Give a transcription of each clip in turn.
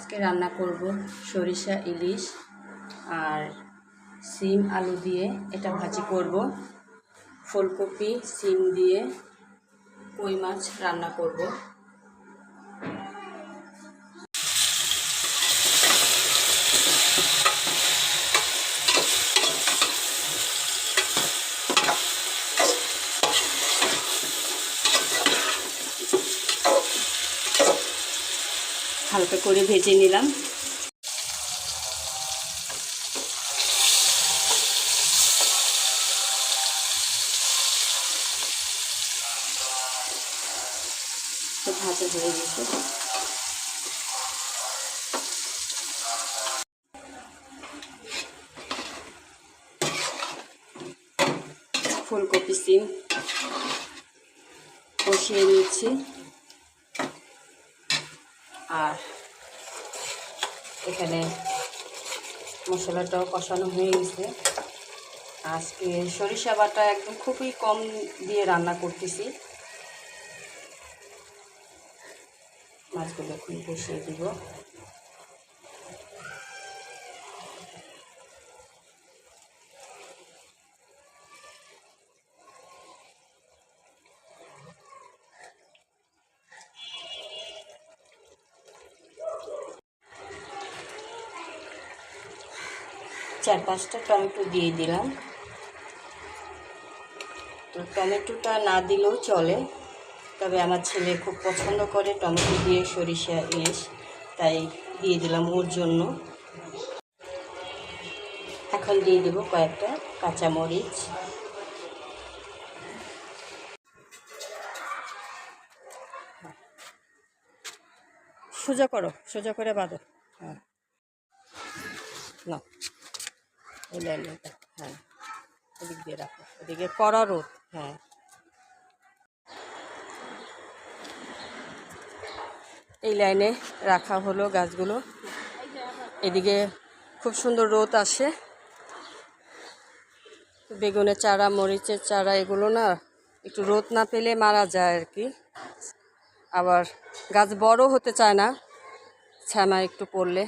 আজকে রান্না করব সরিষা ইলিশ আর সিম আলু দিয়ে এটা ভাজি করব। ফুলকপি সিম দিয়ে কই মাছ রান্না করব। হালকা করে ভেজে নিলাম। তো ভাজা হয়ে গেছে। ফুলকপি সিম কষিয়ে নিচ্ছি আর এখানে মশলাটাও কষানো হয়ে গেছে। আজকে সরিষা বাটা একদম খুবই কম দিয়ে রান্না করতেছি। মাছগুলো এখন কষিয়ে দিব। চার পাঁচটা টমেটো দিয়ে দিলাম। তো টমেটোটা না দিলেও চলে, তবে আমার ছেলে খুব পছন্দ করে টমেটো দিয়ে সরিষা ইলিশ, তাই দিয়ে দিলাম ওর জন্য। এখন দিয়ে দেব কয়েকটা কাঁচামরিচ। সোজা করো, সোজা করে বাঁধো। হ্যাঁ না, এই লাইনটা হ্যাঁ এদিক দিয়ে রাখো, এদিকে কড়া রোদ। হ্যাঁ এই লাইনে রাখা হলো গাছগুলো। এদিকে খুব সুন্দর রোদ আসে। বেগুনের চারা, মরিচের চারা এগুলো না একটু রোদ না পেলে মারা যায় আর কি। আবার গাছ বড় হতে চায় না ছামা একটু পড়লে,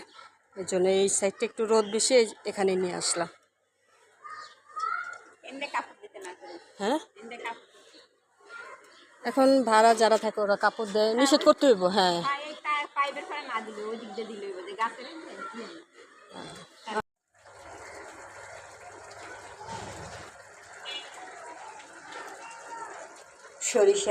এই জন্য এই সাইডটা একটু রোদ বেশি, এখানে নিয়ে আসলাম। হ্যাঁ এখন ভাড়া যারা থাকে ওরা কাপড় দেয়, নিষেধ করতে হইব। হ্যাঁ সরিষা